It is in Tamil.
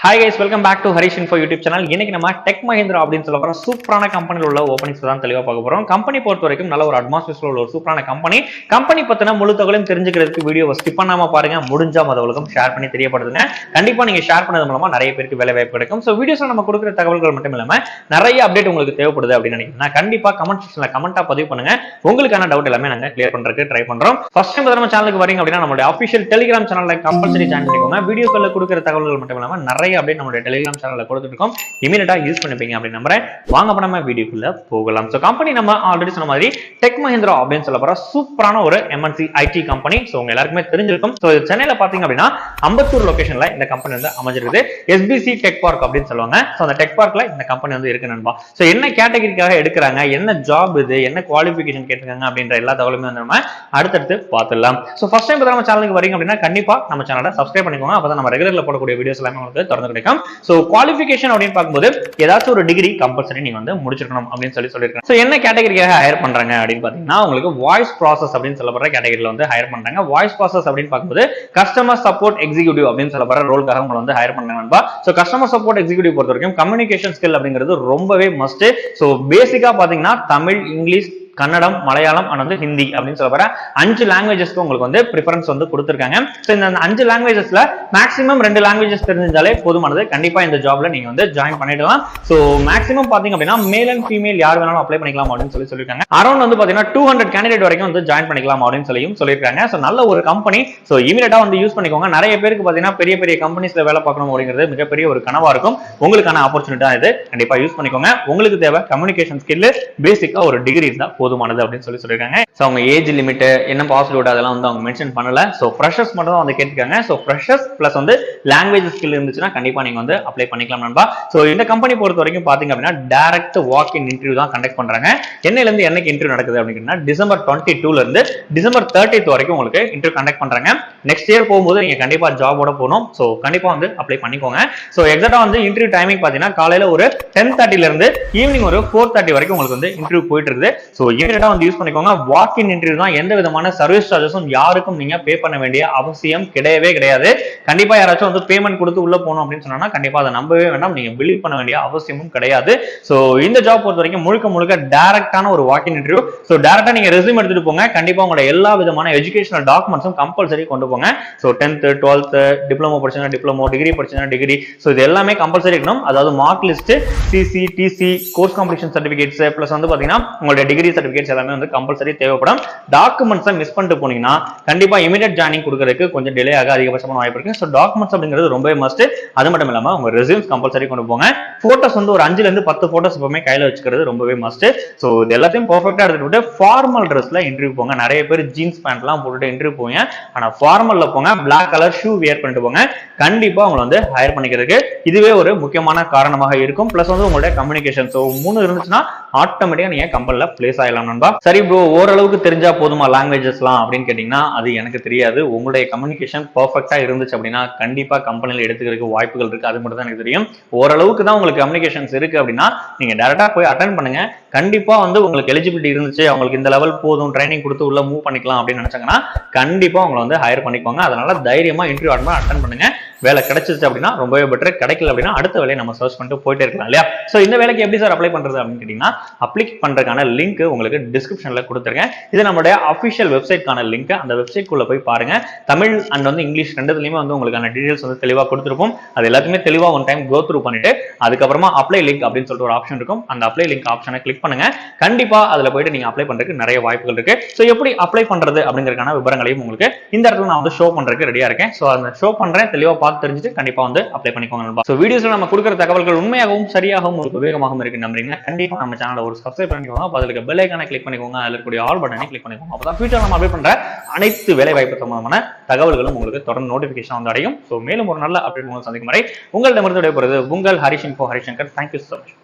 Hi guys, welcome back to Harish Info YouTube channel. இன்னைக்கு நம்ம டெக் மஹிந்திரா அப்படின்னு சொல்ல போற சூப்பரான கம்பெனில உள்ள ஓபனிங்ஸ் தான் தெளிவா பார்க்க போறோம். கம்பெனி பொறுத்த வரைக்கும் நல்ல ஒரு அட்மாஸ்பியர்ல உள்ள ஒரு சூப்பரான கம்பெனி பத்தின முழு தகவலையும் தெரிஞ்சுக்கிறதுக்கு வீடியோவை ஸ்கிப் பண்ணாம பாருங்க. முடிஞ்சா மத்தவங்களுக்கும் ஷேர் பண்ணி தெரியப்படுத்துங்க. கண்டிப்பா நீங்க ஷேர் பண்ணது மூலமா நிறைய பேருக்கு வேலை வாய்ப்பு கிடைக்கும். சோ வீடியோஸ்ல நம்ம கொடுக்குற தகவல்கள் மட்டும் இல்லாம நிறைய அப்டேட் உங்களுக்கு தேவைப்படுது அப்படின்னு நினைக்கிறீங்கன்னா கண்டிப்பா கமெண்ட் செக்ஷன்ல கமெண்டா பதிவு பண்ணுங்க. உங்களுக்கான டவுட் எல்லாமே நாங்க கிளியர் பண்றதுக்கு ட்ரை பண்றோம். ஃபர்ஸ்ட் டைம் நம்ம சேனலுக்கு வரீங்க அப்படின்னா நம்மளுடைய ஆஃபிஷியல் டெலிகிராம் சேனல்ல கம்பல்சரி ஜாயின் பண்ணிக்கோங்க. வீடியோக்களில் கொடுக்குற தகவல்கள் மட்டும் இல்லாம நிறைய அப்டேட் நம்மளுடைய டெலிகிராம் சேனல்ல கொடுத்துருக்கோம். இமிடியேட்டா யூஸ் பண்ணிப்பீங்க அப்படின்னு நம்புறேன். வாங்க அப்ப நம்ம வீடியோக்குள்ள போகலாம். சோ கம்பெனி நம்ம ஆல்ரெடி சொன்ன மாதிரி டெக் மஹிந்திரா அப்படின்னு சொல்ல போற சூப்பரான ஒரு எம்என்சி ஐடி கம்பெனி. சோ உங்க எல்லாருக்குமே தெரிஞ்சிருக்கும். சோ சென்னையில பாத்தீங்க அப்படின்னா அம்பத்தூர் லொகேஷன்ல இந்த கம்பெனி வந்து அமைஞ்சிருக்குது. எஸ்பிசி டெக் பார்க் அப்படின்னு சொல்லுவாங்க. சோ அந்த டெக் பார்க்ல இந்த கம்பெனி வந்து இருக்கு நண்பா. சோ என்ன கேட்டகரிக்காக எடுக்கிறாங்க, என்ன ஜாப் இது, என்ன குவாலிஃபிகேஷன் கேட்டிருக்காங்க அப்படின்ற எல்லா தகவலுமே வந்து நம்ம அடுத்தடுத்து பார்த்துடலாம். சோ ஃபர்ஸ்ட் டைம் நம்ம சேனலுக்கு வரீங்க அப்படின்னா கண்டிப்பா நம்ம சேனலை சப்ஸ்கிரைப் பண்ணிக்கோங்க. அப்பதான் நம்ம ரெகுலர்ல போடக்கூடிய வீடியோஸ் எல்லாமே உங்களுக்கு தொடர்ந்து கிடைக்கும். சோ குவாலிஃபிகேஷன் அப்படின்னு பார்க்கும்போது ஏதாச்சும் ஒரு டிகிரி கம்பல்சரி நீங்க வந்து முடிச்சிருக்கணும் அப்படின்னு சொல்லியிருக்காங்க. சோ என்ன கேட்டகரிக்காக ஹையர் பண்றாங்க அப்படின்னு பாத்தீங்கன்னா உங்களுக்கு வாய்ஸ் ப்ராசஸ் அப்படின்னு சொல்லப்படுற கேட்டகரியில வந்து ஹையர் பண்றாங்க. வாய்ஸ் ப்ராசஸ் அப்படின்னு பார்க்கும்போது கஸ்டமர் சப்போர்ட் எக்ஸிக்யூட்டிவ் அப்படின்னு சொல்லப்படுற ரோலுக்காக உங்களை வந்து ஹையர் பண்றாங்க. சோ கஸ்டமர் சப்போர்ட் எக்ஸிக்யூட்டிவ் பொறுத்த வரைக்கும் கம்யூனிகேஷன் ஸ்கில் அப்படிங்கிறது ரொம்பவே மஸ்ட். சோ பேசிக்கா பாத்தீங்கன்னா தமிழ், இங்கிலீஷ், கன்னடம், மலையாளம் அண்ட் ஹிந்தி அப்படின்னு சொல்ல 5 லாங்குவேஜஸ்க்கு உங்களுக்கு வந்து ப்ரிஃபரன்ஸ் வந்து கொடுத்துருக்காங்க. ஸோ இந்த 5 லாங்குவேஜஸ்ல மேக்ஸிமம் 2 லாங்குவேஜஸ் தெரிஞ்சாலே போதுமானது. கண்டிப்பா இந்த ஜாப்ல நீங்க வந்து ஜாயின் பண்ணிடலாம். ஸோ மேக்ஸிமம் பாத்தீங்க அப்படின்னா மேல் அண்ட் ஃபீமேல் யார் வேணாலும் அப்ளை பண்ணிக்கலாம் அப்படின்னு சொல்லியிருக்காங்க. அரௌண்ட் வந்து பாத்தீங்கன்னா 200 கேண்டிடேட் வரைக்கும் வந்து ஜாயின் பண்ணிக்கலாம் அப்படின்னு சொல்லியிருக்காங்க. ஸோ நல்ல ஒரு கம்பெனி. ஸோ இமீடியட்டா வந்து யூஸ் பண்ணிக்கோங்க. நிறைய பேருக்கு பாத்தீங்கன்னா பெரிய பெரிய கம்பெனிஸ்ல வேலை பார்க்கணும் அப்படிங்கிறது மிகப்பெரிய ஒரு கனவா இருக்கும். உங்களுக்கான ஆப்பர்ச்சுனிட்டி தான் இது. கண்டிப்பா யூஸ் பண்ணிக்கோங்க. உங்களுக்கு தேவை கம்யூனிகேஷன் ஸ்கில், பேசிக்கா ஒரு டிகிரி இருந்தா போதுமானது அப்படின்னு சொல்லியிருக்காங்க. சோ அவங்க ஏஜ் லிமிட் என்ன பாஸ்வேர்ட் அதெல்லாம் வந்து அவங்க மென்ஷன் பண்ணல. சோ ஃப்ரெஷர்ஸ் மட்டும் தான் வந்து கேட்டிருக்காங்க. சோ ஃப்ரெஷர்ஸ் பிளஸ் வந்து லாங்குவேஜ் ஸ்கில் இருந்துச்சுன்னா கண்டிப்பா நீங்க வந்து அப்ளை பண்ணிக்கலாம் நண்பா. சோ இந்த கம்பெனி பொறுத்த வரைக்கும் பாத்தீங்க அப்படின்னா டைரக்ட் வாக் இன் இன்டர்வியூ தான் கண்டக்ட் பண்றாங்க. என்னையில இருந்து என்னைக்கு இன்டர்வியூ நடக்குது அப்படின்னா டிசம்பர் 22ல இருந்து டிசம்பர் 30th வரைக்கும் உங்களுக்கு இன்டர்வியூ கண்டக்ட் பண்றாங்க. நெக்ஸ்ட் இயர் போகும்போது நீங்க கண்டிப்பா ஜாபோட போகணும். சோ கண்டிப்பா வந்து அப்ளை பண்ணிக்கோங்க. சோ எக்ஸாக்ட்டா வந்து இன்டர்வியூ டைமிங் பாத்தீங்கன்னா காலையில ஒரு 10:30ல இருந்து ஈவினிங் ஒரு 4:30 வரைக்கும் உங்களுக்கு வந்து இன்டர்வியூ போயிட்டு இருக்குது. சோ இமீடியட்டா வந்து யூஸ் பண்ணிக்கோங்க. வாக் இன் இன்டர்வியூ தான். எந்த விதமான சர்வீஸ் சார்ஜஸும் யாருக்கும் நீங்க பே பண்ண வேண்டிய அவசியம் கிடையவே கிடையாது. கண்டிப்பா யாராச்சும் வந்து பேமெண்ட் கொடுத்து உள்ள போகணும் அப்படின்னு சொன்னா கண்டிப்பா அதை நம்பவே வேண்டாம். நீங்க பிலீவ் பண்ண வேண்டிய அவசியமும் கிடையாது. சோ இந்த ஜாப் பொறுத்த வரைக்கும் முழுக்க டைரக்டான ஒரு வாக் இன் இன்டர்வியூ. சோ டைரக்டா நீங்க ரெஸ்யூம் எடுத்துட்டு போங்க. கண்டிப்பா உங்களோட எல்லா விதமான எஜுகேஷனல் டாக்குமெண்ட்ஸும் கம்பல்சரி கொண்டு போங்க. சோ 10th 12th டிப்ளமோ படிச்சா டிப்ளமோ, டிகிரி படிச்சா டிகிரி. சோ இது எல்லாமே கம்பல்சரி இருக்கணும். அதாவது mark list, CC, TC, course completion certificates plus வந்து பாத்தீங்கன்னா உங்களுடைய டிகிரி சர்டிபிகேட்ஸ் எல்லாமே வந்து கம்பல்சரி தேவைப்படும். டாக்குமெண்ட்ஸை மிஸ் பண்ணிட்டு போனீங்கன்னா கண்டிப்பா இமிடியேட் ஜாயினிங் கொடுக்கறதுக்கு கொஞ்சம் டிலே ஆக அதிகபட்சமான வாய்ப்பு இருக்கு. சோ டாக்குமெண்ட்ஸ் அப்படிங்கிறது ரொம்பவே மஸ்ட். அது மட்டும் இல்லாம உங்க ரெஸ்யூம்ஸ் கம்பல்சரி கொண்டு போங்க. போட்டோஸ் வந்து ஒரு 5ல இருந்து 10 போட்டோஸ் எப்பவுமே கையில வச்சுக்கிறது ரொம்பவே மஸ்ட். சோ இது எல்லாத்தையும் பெர்ஃபெக்ட்டா எடுத்துட்டு ஃபார்மல் ட்ரெஸ்ல இன்டர்வியூ போங்க. நிறைய பேர் ஜீன்ஸ் பேண்ட் எல்லாம் போட்டுட்டு இன்டர்வியூ போங்க. ஆனா ஃபார்மல்ல போங்க. பிளாக் கலர் ஷூ வியர் பண்ணிட்டு போங்க. கண்டிப்பா உங்களை வந்து ஹையர் பண்ணிக்கிறதுக்கு இதுவே ஒரு முக்கியமான காரணமாக இருக்கும். பிளஸ் வந்து உங்களுடைய கம்யூனிகேஷன். சோ 3 இருந்துச்சுன்னா ஆட்டோமேட்டிக்கா நீங்க கம்பெனில பிளேஸ் ஆயிடலாம் நண்பா. சரி ப்ரோ, ஓரளவுக்கு தெரிஞ்சா போதுமா லாங்குவேஜஸ்லாம் அப்படின்னு கேட்டீங்கன்னா அது எனக்கு தெரியாது. உங்களுடைய கம்யூனிகேஷன் பெர்ஃபெக்ட்டா இருந்துச்சு அப்படின்னா கண்டிப்பா கம்பெனில எடுத்துக்கிறதுக்கு வாய்ப்புகள் இருக்கு. அது மட்டும் தான் எனக்கு தெரியும். ஓரளவுக்கு தான் உங்களுக்கு கம்யூனிகேஷன்ஸ் இருக்கு அப்படின்னா நீங்க டைரக்டா போய் அட்டென்ட் பண்ணுங்க. கண்டிப்பா வந்து உங்களுக்கு எலிஜிபிலிட்டி இருந்துச்சு, அவங்களுக்கு இந்த லெவல் போதும், ட்ரைனிங் கொடுத்து உள்ள மூவ் பண்ணிக்கலாம் அப்படின்னு நினைச்சாங்கன்னா கண்டிப்பா உங்களை வந்து ஹையர் பண்ணிக்கோங்க. அதனால தைரியமா இன்டர்வியூ அட்டென்ட் பண்ணுங்க. வேலை கிடைச்சிச்சு அப்படின்னா ரொம்பவே பெட்டர். கிடைக்கல அப்படின்னா அடுத்த வேலையை நம்ம சர்ச் பண்ணிட்டு போயிட்டே இருக்கலாம் இல்லையா? சோ இந்த வேலைக்கு எப்படி சார் அப்ளை பண்றது அப்படின்னு கேட்டீங்கன்னா அப்ளை பண்றதுக்கான லிங்க் உங்களுக்கு டிஸ்கிரிப்ஷன்ல கொடுத்துருக்கேன். இது நம்மளுடைய அபிஷியல் வெப்சைட்கான லிங்க். அந்த வெப்சைட் குள்ள போய் பாருங்க. தமிழ் அண்ட் வந்து இங்கிலீஷ் ரெண்டுலயுமே வந்து உங்களுக்கான டீடைல்ஸ் வந்து தெளிவா கொடுத்துருப்போம். அது எல்லாத்தையுமே தெளிவா ஒன் டைம் கோ த்ரூ பண்ணிட்டு அதுக்கப்புறமா அப்ளை லிங்க் அப்படின்னு சொல்லிட்டு ஒரு ஆப்ஷன் இருக்கும். அந்த அப்ளை லிங்க் ஆப்ஷனை கிளிக் பண்ணுங்க. கண்டிப்பா அதுல போயிட்டு நீங்க அப்ளை பண்றதுக்கு நிறைய வாய்ப்புகள் இருக்கு. சோ எப்படி அப்ளை பண்றது அப்படிங்கறதுக்கான விவரங்களையும் உங்களுக்கு இந்த இடத்துல நான் வந்து ஷோ பண்றதுக்கு ரெடியா இருக்கேன். சோ அந்த ஷோ பண்றேன், தெளிவா பார்த்து தெரிஞ்சுட்டு கண்டிப்பா வந்து அப்ளை பண்ணிக்கோங்க. சோ வீடியோஸ்ல நம்ம கொடுக்கிற தகவல்கள் உண்மையாகவும் சரியாகவும் ஒரு உபயோகமாகவும் இருக்கு நம்புறீங்க. கண்டிப்பா நம்ம சேனலை ஒரு சப்ஸ்கிரைப் பண்ணிக்கோங்க. அதுல பெல் ஐகானை கிளிக் பண்ணிக்கோங்க. அதுல இருக்கக்கூடிய ஆல் பட்டனை கிளிக் பண்ணிக்கோங்க. அப்பதான் ஃபியூச்சர் நம்ம அப்டேட் பண்ற அனைத்து வேலை வாய்ப்பு சம்பந்தமான தகவல்களும் உங்களுக்கு தொடர்ந்து நோட்டிபிகேஷன் வந்து அடையும். சோ மேலும் ஒரு நல்ல அப்டேட் உங்களுக்கு சந்திக்கும் வரை உங்களிடமிருந்து விடைபெறுவது உங்கள் Harish info Harishankar. Thank you so much.